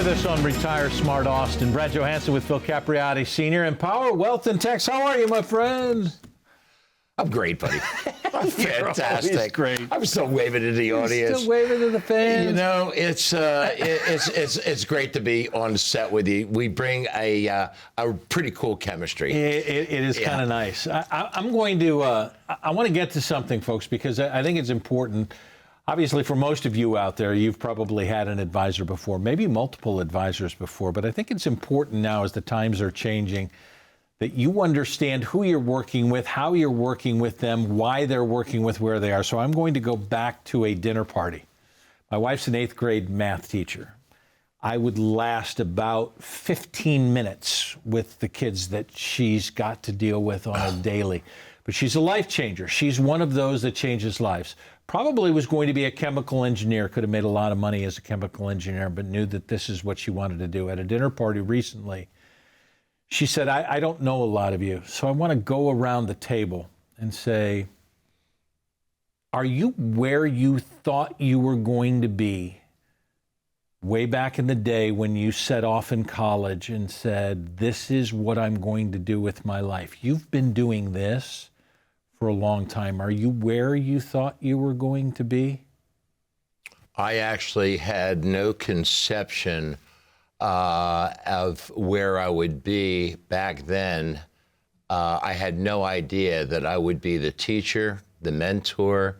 with us on Retire Smart Austin. Brad Johansson with Phil Capriotti Sr. Empower Wealth and Tax. How are you, my friend? I'm great, buddy. I'm fantastic. Great. I'm still waving to the audience. Still waving to the fans. You know, it's great to be on set with you. We bring a pretty cool chemistry. It is kind of nice. I'm going to. I want to get to something, folks, because I think it's important. Obviously, for most of you out there, you've probably had an advisor before, maybe multiple advisors before. But I think it's important now, as the times are changing, that you understand who you're working with, how you're working with them, why they're working with where they are. So I'm going to go back to a dinner party. My wife's an 8th grade math teacher. I would last about 15 minutes with the kids that she's got to deal with on a daily. But she's a life changer. She's one of those that changes lives. Probably was going to be a chemical engineer, could have made a lot of money as a chemical engineer, but knew that this is what she wanted to do. At a dinner party recently, she said, I don't know a lot of you, so I want to go around the table and say, are you where you thought you were going to be way back in the day when you set off in college and said, this is what I'm going to do with my life? You've been doing this for a long time. Are you where you thought you were going to be? I actually had no conception of where I would be back then. I had no idea that I would be the teacher, the mentor,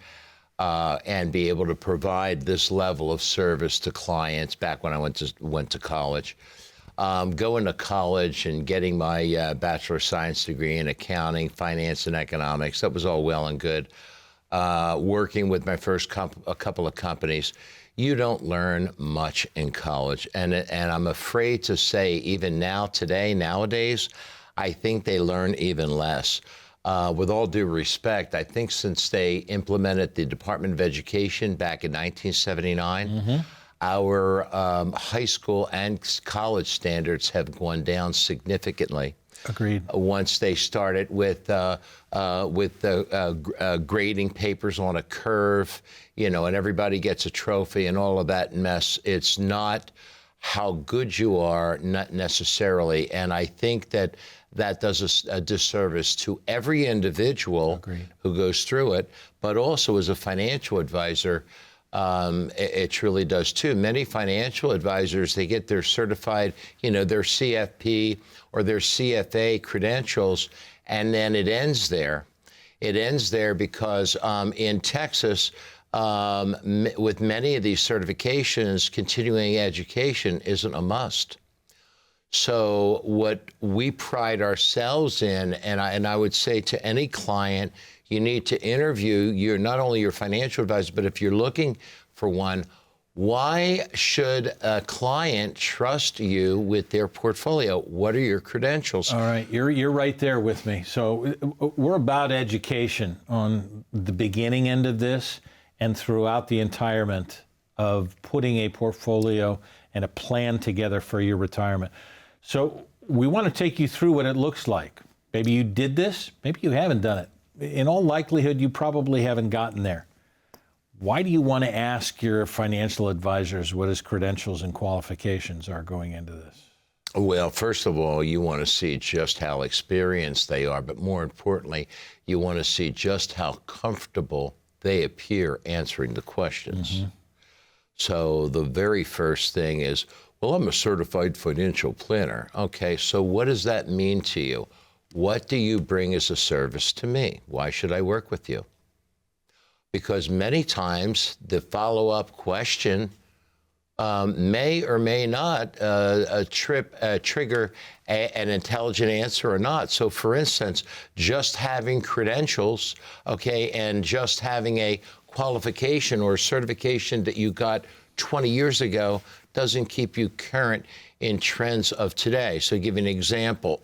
and be able to provide this level of service to clients back when I went to college. Going to college and getting my Bachelor of Science degree in accounting, finance, and economics, that was all well and good. Working with my first a couple of companies, you don't learn much in college. And I'm afraid to say, even now, nowadays, I think they learn even less. With all due respect, I think since they implemented the Department of Education back in 1979, our high school and college standards have gone down significantly. Agreed. Once they started with grading papers on a curve, you know, and everybody gets a trophy and all of that mess. It's not how good you are, not necessarily. And I think that does a disservice to every individual who goes through it, but also as a financial advisor, it truly does too. Many financial advisors, they get their certified, you know, their CFP or their CFA credentials, and then it ends there. It ends there because in Texas, with many of these certifications, continuing education isn't a must. So what we pride ourselves in, and I would say to any client, you need to interview not only your financial advisor, but if you're looking for one, why should a client trust you with their portfolio? What are your credentials? All right, you're right there with me. So we're about education on the beginning end of this and throughout the entirement of putting a portfolio and a plan together for your retirement. So we want to take you through what it looks like. Maybe you did this, maybe you haven't done it. In all likelihood, you probably haven't gotten there. Why do you want to ask your financial advisors what his credentials and qualifications are going into this? Well, first of all, you want to see just how experienced they are, but more importantly, you want to see just how comfortable they appear answering the questions. So the very first thing is, well, I'm a certified financial planner. Okay, so what does that mean to you? What do you bring as a service to me? Why should I work with you? Because many times the follow-up question may or may not trigger an intelligent answer or not. So for instance, just having credentials, okay, and just having a qualification or certification that you got 20 years ago doesn't keep you current in trends of today. So to give you an example,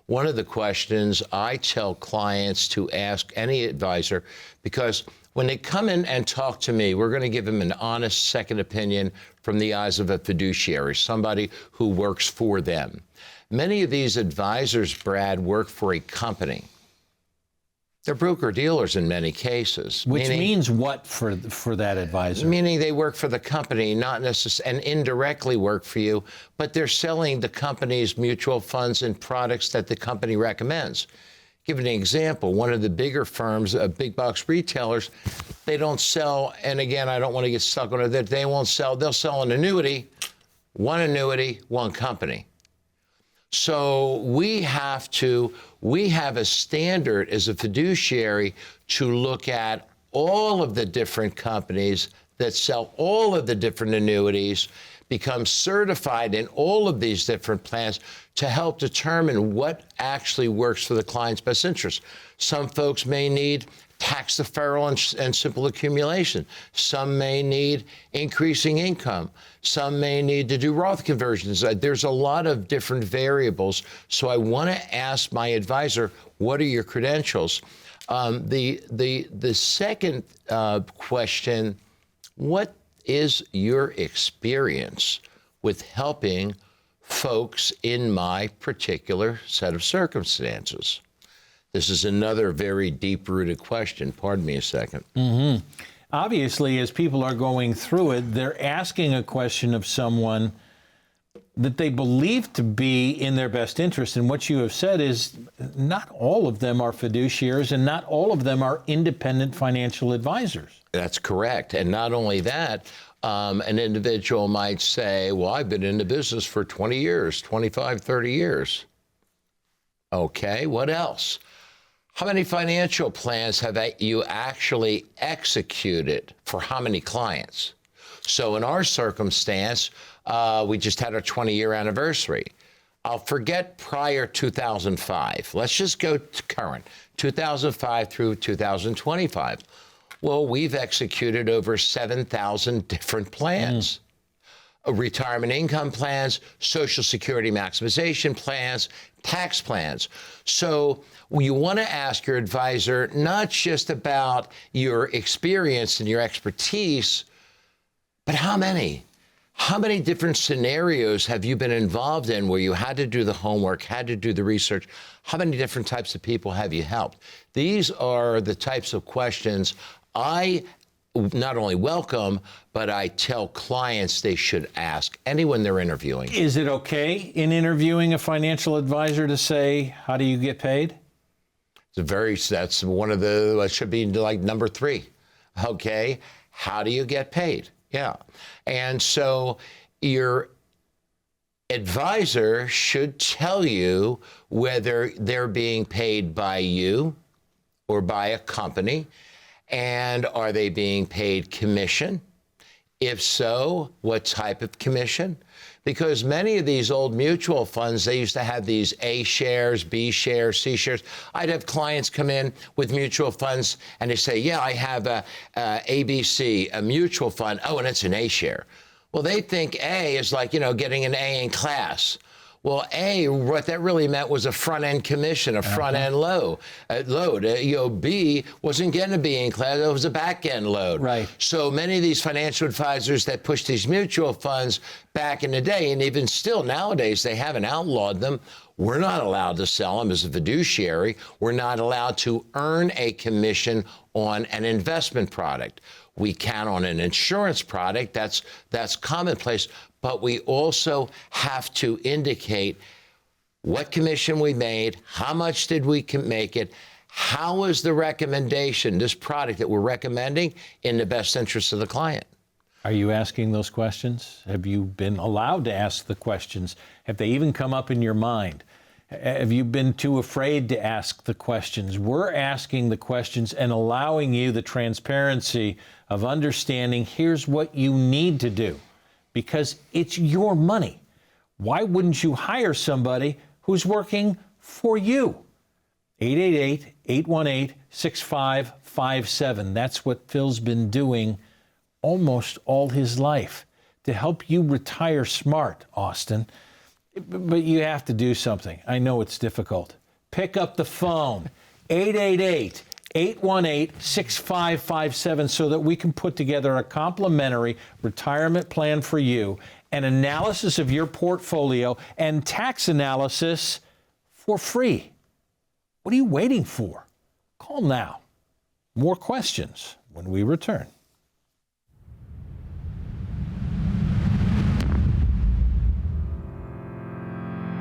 one of the questions I tell clients to ask any advisor, because when they come in and talk to me, we're going to give them an honest second opinion from the eyes of a fiduciary, somebody who works for them. Many of these advisors, Brad, work for a company. They're broker-dealers in many cases. Which means what for that advisor? Meaning they work for the company, not necessarily, and indirectly work for you, but they're selling the company's mutual funds and products that the company recommends. Give an example. One of the bigger firms, big box retailers, they don't sell, and again, I don't want to get stuck on it, that they won't sell, they'll sell an annuity, one company. So we have a standard as a fiduciary to look at all of the different companies that sell all of the different annuities, become certified in all of these different plans to help determine what actually works for the client's best interest. Some folks may need tax deferral and simple accumulation. Some may need increasing income. Some may need to do Roth conversions. There's a lot of different variables. So I want to ask my advisor, what are your credentials? The second question, what is your experience with helping folks in my particular set of circumstances? This is another very deep-rooted question. Pardon me a second. Mm-hmm. Obviously, as people are going through it, they're asking a question of someone that they believe to be in their best interest. And what you have said is not all of them are fiduciaries and not all of them are independent financial advisors. That's correct. And not only that, an individual might say, well, I've been in the business for 20 years, 25, 30 years. Okay, what else? How many financial plans have you actually executed for how many clients? So in our circumstance, we just had our 20-year anniversary. I'll forget prior 2005. Let's just go to current, 2005 through 2025. Well, we've executed over 7,000 different plans. Retirement income plans, Social Security maximization plans, tax plans. So you want to ask your advisor not just about your experience and your expertise, but how many? How many different scenarios have you been involved in where you had to do the homework, had to do the research? How many different types of people have you helped? These are the types of questions I not only welcome, but I tell clients they should ask anyone they're interviewing. Is it okay in interviewing a financial advisor to say, how do you get paid? That's one of the, it should be like number 3. Okay, how do you get paid? Yeah. And so your advisor should tell you whether they're being paid by you or by a company. And are they being paid commission? If so, what type of commission? Because many of these old mutual funds, they used to have these A shares, B shares, C shares. I'd have clients come in with mutual funds and they say, yeah, I have a ABC, a mutual fund. Oh, and it's an A share. Well, they think A is like, getting an A in class. Well, A, what that really meant was a front-end commission, a front-end load. B wasn't getting a B in class, it was a back-end load. Right. So many of these financial advisors that push these mutual funds back in the day, and even still nowadays, they haven't outlawed them. We're not allowed to sell them as a fiduciary. We're not allowed to earn a commission on an investment product. We can on an insurance product, that's commonplace, but we also have to indicate what commission we made, how much did we make it, how is the recommendation, this product that we're recommending, in the best interest of the client. Are you asking those questions? Have you been allowed to ask the questions? Have they even come up in your mind? Have you been too afraid to ask the questions? We're asking the questions and allowing you the transparency of understanding here's what you need to do because it's your money. Why wouldn't you hire somebody who's working for you? 888-818-6557. That's what Phil's been doing almost all his life to help you retire smart, Austin. But you have to do something. I know it's difficult. Pick up the phone, 888-818-6557, so that we can put together a complimentary retirement plan for you, an analysis of your portfolio, and tax analysis for free. What are you waiting for? Call now. More questions when we return.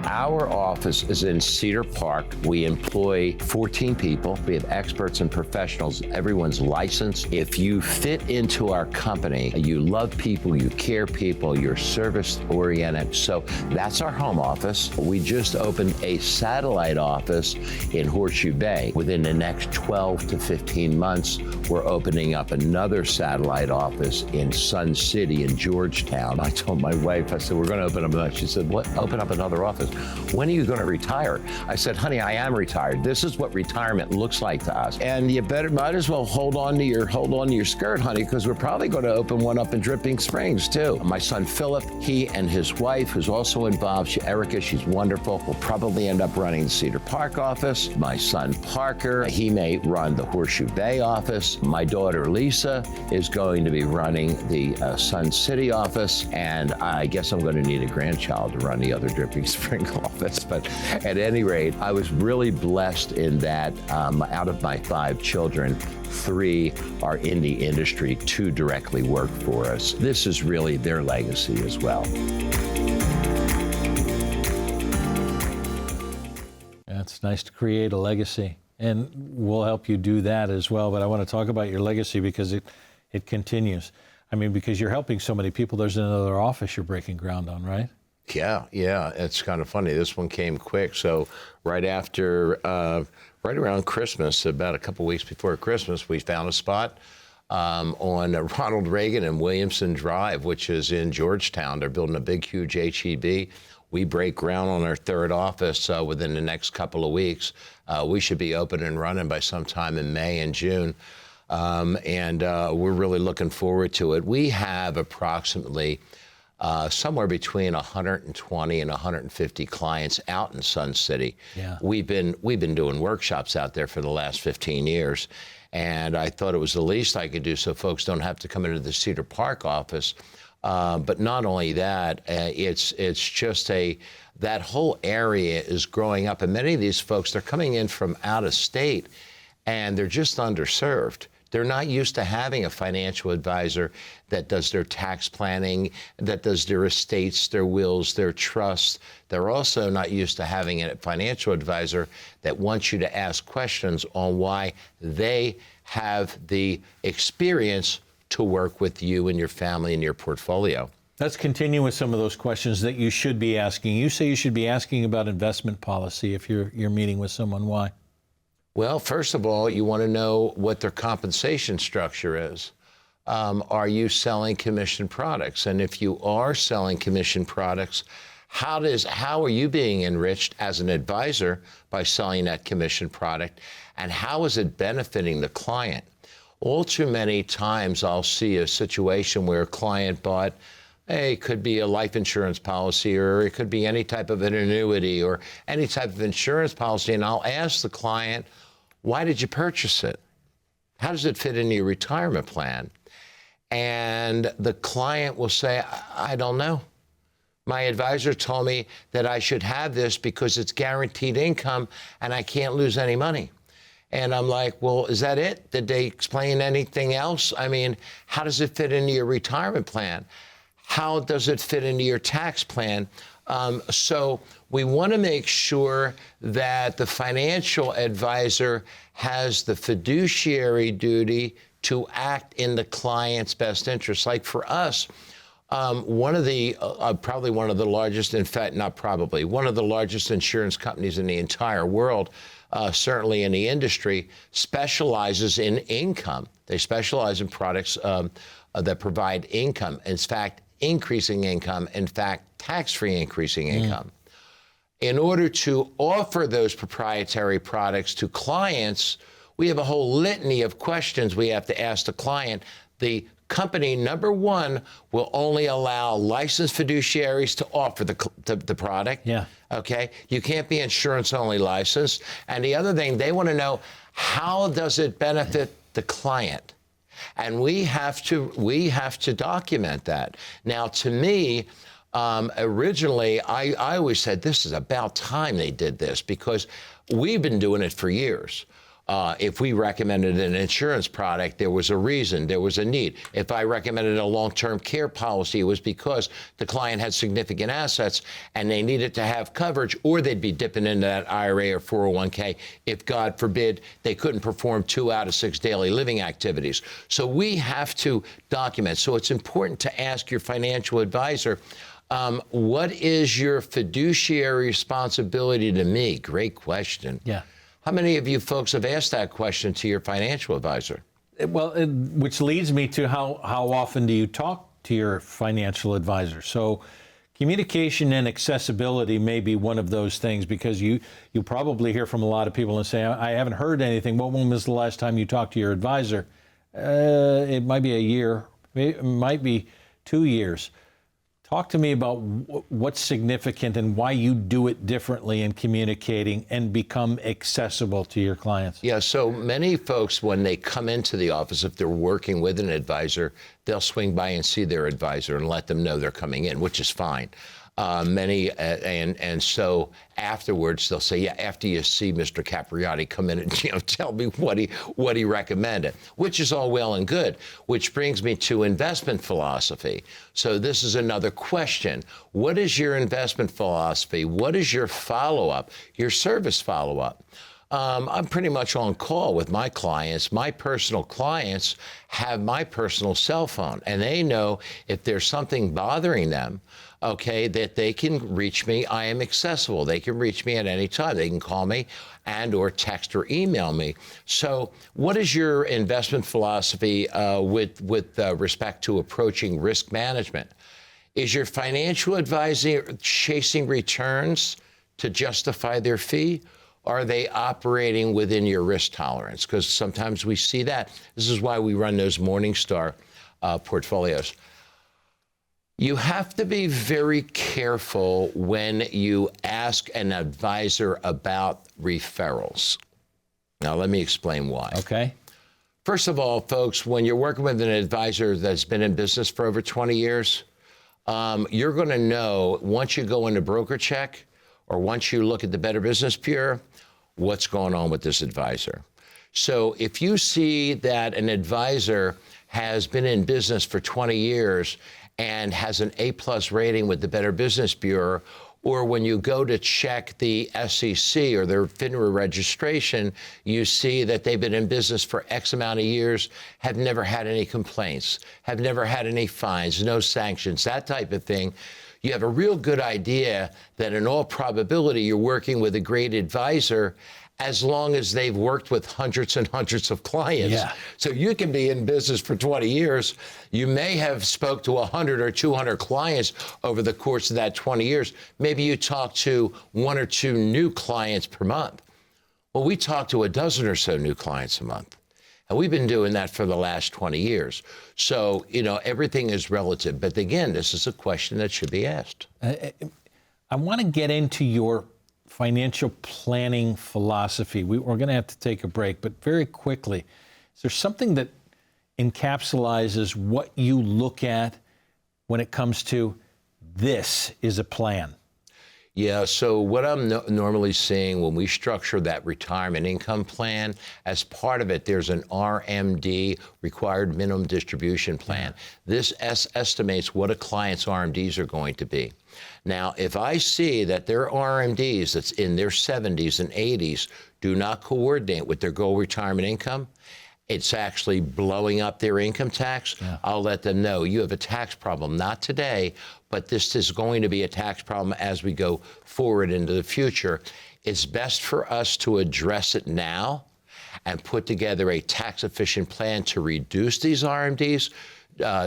Our office is in Cedar Park. We employ 14 people. We have experts and professionals. Everyone's licensed. If you fit into our company, you love people, you care people, you're service-oriented. So that's our home office. We just opened a satellite office in Horseshoe Bay. Within the next 12 to 15 months, we're opening up another satellite office in Sun City in Georgetown. I told my wife, I said, we're going to open up another. She said, what? Open up another office? When are you going to retire? I said, honey, I am retired. This is what retirement looks like to us. And you might as well hold on to your skirt, honey, because we're probably going to open one up in Dripping Springs too. My son Philip, he and his wife, who's also involved, Erica, she's wonderful, will probably end up running the Cedar Park office. My son Parker, he may run the Horseshoe Bay office. My daughter Lisa is going to be running the Sun City office, and I guess I'm going to need a grandchild to run the other Dripping Springs office. But at any rate, I was really blessed in that out of my 5 children, 3 are in the industry, 2 directly work for us. This is really their legacy as well. It's nice to create a legacy, and we'll help you do that as well. But I want to talk about your legacy because it continues. I mean, because you're helping so many people, there's another office you're breaking ground on, right? Yeah, it's kind of funny. This one came quick. So right around Christmas, about a couple weeks before Christmas, we found a spot on Ronald Reagan and Williamson Drive, which is in Georgetown. They're building a big, huge HEB. We break ground on our 3rd office within the next couple of weeks. We should be open and running by sometime in May and June. And we're really looking forward to it. We have approximately somewhere between 120 and 150 clients out in Sun City. Yeah. We've been doing workshops out there for the last 15 years, and I thought it was the least I could do so folks don't have to come into the Cedar Park office. But not only that, it's just that whole area is growing up, and many of these folks, they're coming in from out of state, and they're just underserved. They're not used to having a financial advisor that does their tax planning, that does their estates, their wills, their trusts. They're also not used to having a financial advisor that wants you to ask questions on why they have the experience to work with you and your family and your portfolio. Let's continue with some of those questions that you should be asking. You say you should be asking about investment policy if you're meeting with someone. Why? Well, first of all, you want to know what their compensation structure is. Are you selling commission products? And if you are selling commission products, how are you being enriched as an advisor by selling that commission product? And how is it benefiting the client? All too many times I'll see a situation where a client bought, it could be a life insurance policy, or it could be any type of an annuity or any type of insurance policy. And I'll ask the client, why did you purchase it? How does it fit into your retirement plan? And the client will say, I don't know. My advisor told me that I should have this because it's guaranteed income and I can't lose any money. And I'm like, well, is that it? Did they explain anything else? I mean, how does it fit into your retirement plan? How does it fit into your tax plan? So we want to make sure that the financial advisor has the fiduciary duty to act in the client's best interest. Like for us, one of the largest insurance companies in the entire world, certainly in the industry, specializes in income. They specialize in products that provide income. In fact, increasing income, in fact, tax-free increasing income. In order to offer those proprietary products to clients, we have a whole litany of questions we have to ask the client. The company, number one, will only allow licensed fiduciaries to offer the product. Yeah. Okay? You can't be insurance-only licensed. And the other thing, they want to know, how does it benefit the client? And we have to document that. Now, to me, originally, I always said this is about time they did this, because we've been doing it for years. If we recommended an insurance product, there was a reason, there was a need. If I recommended a long-term care policy, it was because the client had significant assets and they needed to have coverage, or they'd be dipping into that IRA or 401k if, God forbid, they couldn't perform 2 out of 6 daily living activities. So we have to document. So it's important to ask your financial advisor, what is your fiduciary responsibility to me? Great question. Yeah. How many of you folks have asked that question to your financial advisor? Well, which leads me to how often do you talk to your financial advisor? So communication and accessibility may be one of those things, because you probably hear from a lot of people and say, I haven't heard anything. Well, when was the last time you talked to your advisor? It might be a year. It might be 2 years. Talk to me about what's significant and why you do it differently in communicating and become accessible to your clients. Yeah, so many folks, when they come into the office, if they're working with an advisor, they'll swing by and see their advisor and let them know they're coming in, which is fine. And so afterwards they'll say, yeah, after you see Mr. Capriotti, come in and tell me what he recommended, which is all well and good. Which brings me to investment philosophy. So this is another question. What is your investment philosophy? What is your follow-up, your service follow-up? I'm pretty much on call with my clients. My personal clients have my personal cell phone, and they know if there's something bothering them, okay, that they can reach me. I am accessible. They can reach me at any time. They can call me and or text or email me. So what is your investment philosophy with respect to approaching risk management? Is your financial advisor chasing returns to justify their fee? Are they operating within your risk tolerance? Because sometimes we see that. This is why we run those Morningstar portfolios. You have to be very careful when you ask an advisor about referrals. Now, let me explain why. Okay. First of all, folks, when you're working with an advisor that's been in business for over 20 years, you're going to know once you go into broker check or once you look at the Better Business Bureau, what's going on with this advisor. So if you see that an advisor has been in business for 20 years and has an A+ rating with the Better Business Bureau, or when you go to check the SEC or their FINRA registration, you see that they've been in business for X amount of years, have never had any complaints, have never had any fines, no sanctions, that type of thing, you have a real good idea that in all probability you're working with a great advisor, as long as they've worked with hundreds and hundreds of clients. Yeah. So you can be in business for 20 years. You may have spoke to 100 or 200 clients over the course of that 20 years. Maybe you talk to 1 or 2 new clients per month. Well, we talk to a dozen or so new clients a month. And we've been doing that for the last 20 years. So, everything is relative. But again, this is a question that should be asked. I want to get into your financial planning philosophy. We're going to have to take a break, but very quickly, is there something that encapsulates what you look at when it comes to this is a plan? Yeah, so what I'm normally seeing when we structure that retirement income plan, as part of it, there's an RMD, required minimum distribution plan. This estimates what a client's RMDs are going to be. Now, if I see that their RMDs that's in their 70s and 80s do not coordinate with their goal retirement income, it's actually blowing up their income tax, I'll let them know you have a tax problem, not today, but this is going to be a tax problem as we go forward into the future. It's best for us to address it now and put together a tax-efficient plan to reduce these RMDs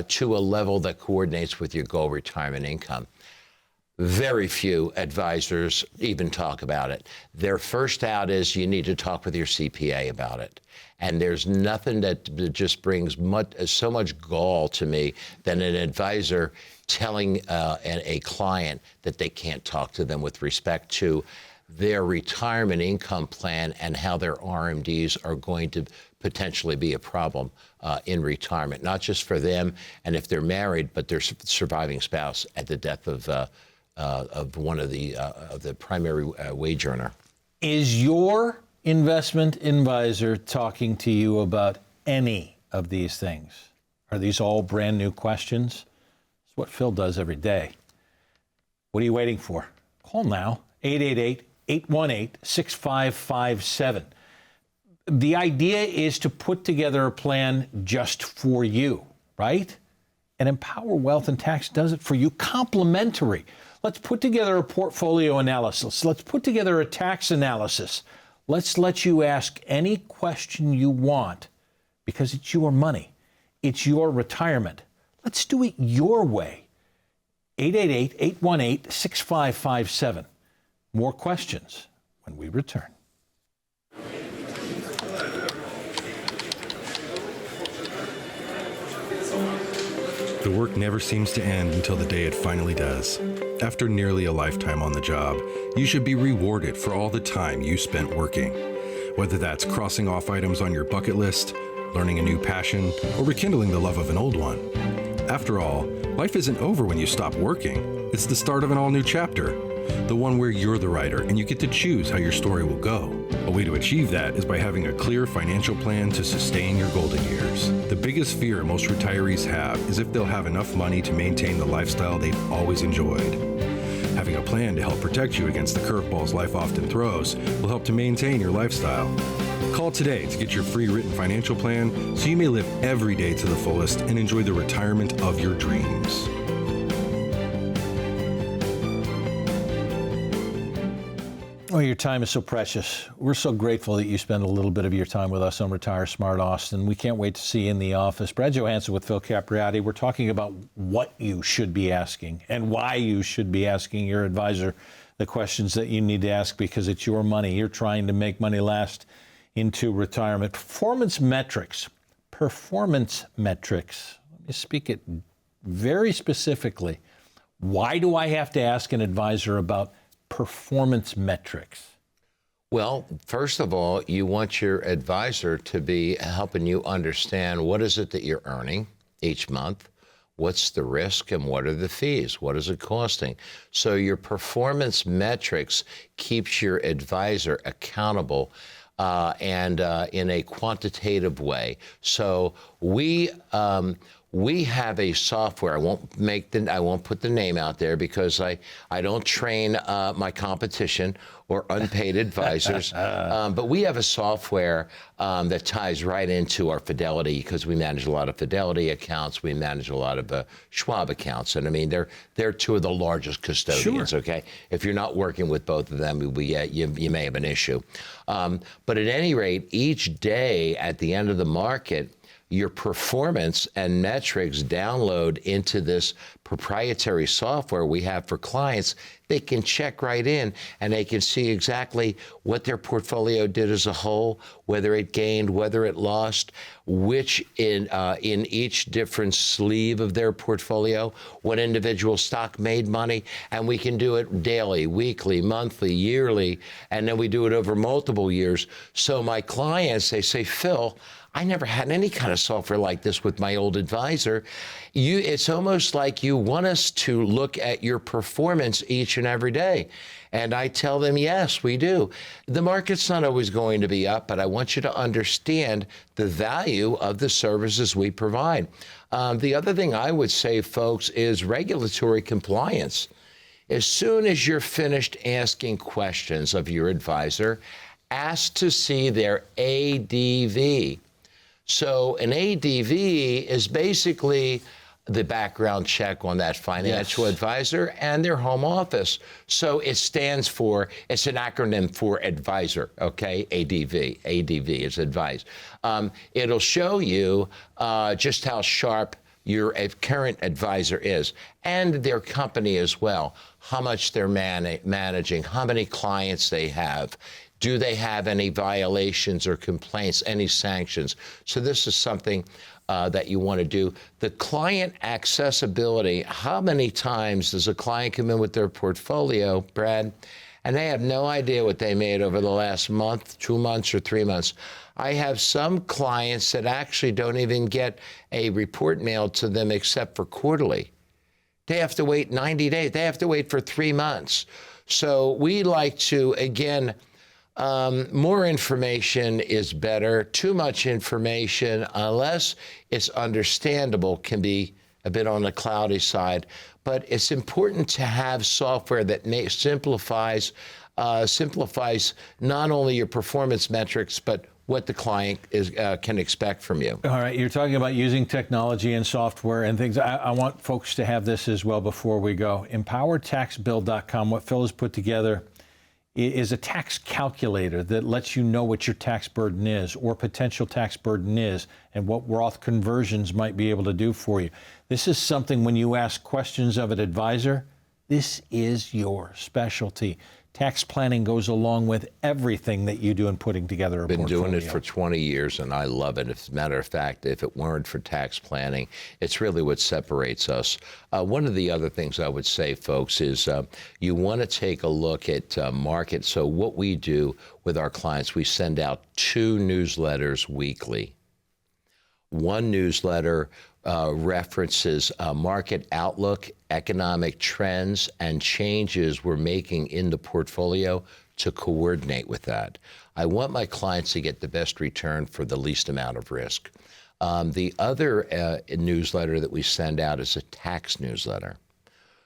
to a level that coordinates with your goal retirement income. Very few advisors even talk about it. Their first out is you need to talk with your CPA about it. And there's nothing that just brings so much gall to me than an advisor telling a client that they can't talk to them with respect to their retirement income plan and how their RMDs are going to potentially be a problem in retirement, not just for them and if they're married, but their surviving spouse at the death of one of the primary wage earner. Is your investment advisor talking to you about any of these things? Are these all brand new questions? It's what Phil does every day. What are you waiting for? Call now, 888-818-6557. The idea is to put together a plan just for you, right? And Empower Wealth and Tax does it for you, complimentary. Let's put together a portfolio analysis. Let's put together a tax analysis. Let's let you ask any question you want because it's your money. It's your retirement. Let's do it your way. 888-818-6557. More questions when we return. The work never seems to end until the day it finally does. After nearly a lifetime on the job, you should be rewarded for all the time you spent working. Whether that's crossing off items on your bucket list, learning a new passion, or rekindling the love of an old one. After all, life isn't over when you stop working. It's the start of an all-new chapter. The one where you're the writer and you get to choose how your story will go. A way to achieve that is by having a clear financial plan to sustain your golden years. The biggest fear most retirees have is if they'll have enough money to maintain the lifestyle they've always enjoyed. Having a plan to help protect you against the curveballs life often throws will help to maintain your lifestyle. Call today to get your free written financial plan so you may live every day to the fullest and enjoy the retirement of your dreams. Oh, your time is so precious. We're so grateful that you spend a little bit of your time with us on Retire Smart Austin. We can't wait to see you in the office. Brad Johansson with Phil Capriotti. We're talking about what you should be asking and why you should be asking your advisor the questions that you need to ask because it's your money. You're trying to make money last into retirement. Performance metrics. Performance metrics. Let me speak it very specifically. Why do I have to ask an advisor about performance metrics? Well, first of all, you want your advisor to be helping you understand what is it that you're earning each month, what's the risk, and what are the fees, what is it costing. So your performance metrics keeps your advisor accountable and in a quantitative way. So we have a software. I won't put the name out there because I don't train my competition or unpaid advisors. But we have a software that ties right into our Fidelity because we manage a lot of Fidelity accounts. We manage a lot of Schwab accounts, and I mean they're two of the largest custodians. Sure. Okay, if you're not working with both of them, you may have an issue. But at any rate, each day at the end of the market, your performance and metrics download into this proprietary software we have for clients. They can check right in and they can see exactly what their portfolio did as a whole, whether it gained, whether it lost, which in each different sleeve of their portfolio, what individual stock made money, and we can do it daily, weekly, monthly, yearly, and then we do it over multiple years. So my clients, they say, Phil, I never had any kind of software like this with my old advisor. It's almost like you want us to look at your performance each and every day. And I tell them, yes, we do. The market's not always going to be up, but I want you to understand the value of the services we provide. The other thing I would say, folks, is regulatory compliance. As soon as you're finished asking questions of your advisor, ask to see their ADV. So an ADV is basically the background check on that financial advisor and their home office. So it stands for, it's an acronym for advisor, okay? ADV is advice. It'll show you just how sharp your current advisor is and their company as well, how much they're managing, how many clients they have. Do they have any violations or complaints, any sanctions? So this is something that you want to do. The client accessibility, how many times does a client come in with their portfolio, Brad, and they have no idea what they made over the last month, 2 months, or 3 months? I have some clients that actually don't even get a report mailed to them except for quarterly. They have to wait 90 days. They have to wait for 3 months. So we like to, again, More information is better. Too much information, unless it's understandable, can be a bit on the cloudy side. But it's important to have software that simplifies not only your performance metrics, but what the client can expect from you. All right, you're talking about using technology and software and things. I want folks to have this as well before we go. EmpowerTaxBill.com, what Phil has put together is a tax calculator that lets you know what your tax burden is or potential tax burden is and what Roth conversions might be able to do for you. This is something when you ask questions of an advisor, this is your specialty. Tax planning goes along with everything that you do in putting together a portfolio. Been doing it for 20 years, and I love it. As a matter of fact, if it weren't for tax planning, it's really what separates us. One of the other things I would say, folks, is you want to take a look at market. So what we do with our clients, we send out 2 newsletters weekly. One newsletter references market outlook, economic trends, and changes we're making in the portfolio to coordinate with that. I want my clients to get the best return for the least amount of risk. The other newsletter that we send out is a tax newsletter.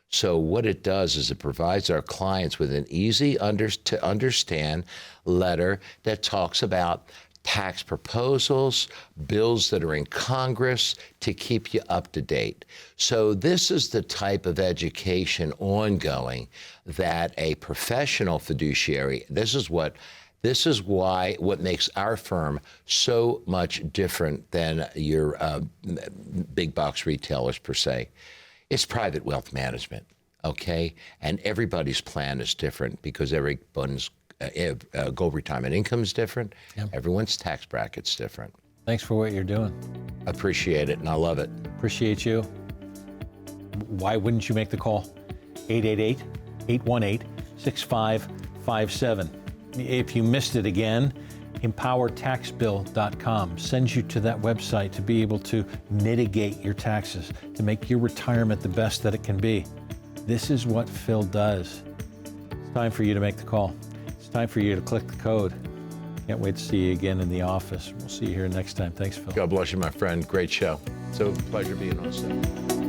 So what it does is it provides our clients with an easy to understand letter that talks about tax proposals, bills that are in Congress to keep you up to date. So this is the type of education ongoing that a professional fiduciary, this is what makes our firm so much different than your big box retailers per se. It's private wealth management, okay? And everybody's plan is different because everyone's goal retirement income is different. Yep. Everyone's tax bracket's different. Thanks for what you're doing. Appreciate it, and I love it. Appreciate you. Why wouldn't you make the call? 888-818-6557. If you missed it again, EmpowerTaxBill.com sends you to that website to be able to mitigate your taxes, to make your retirement the best that it can be. This is what Phil does. It's time for you to make the call. Time for you to click the code. Can't wait to see you again in the office. We'll see you here next time. Thanks, Phil. God bless you, my friend. Great show. So pleasure being on set.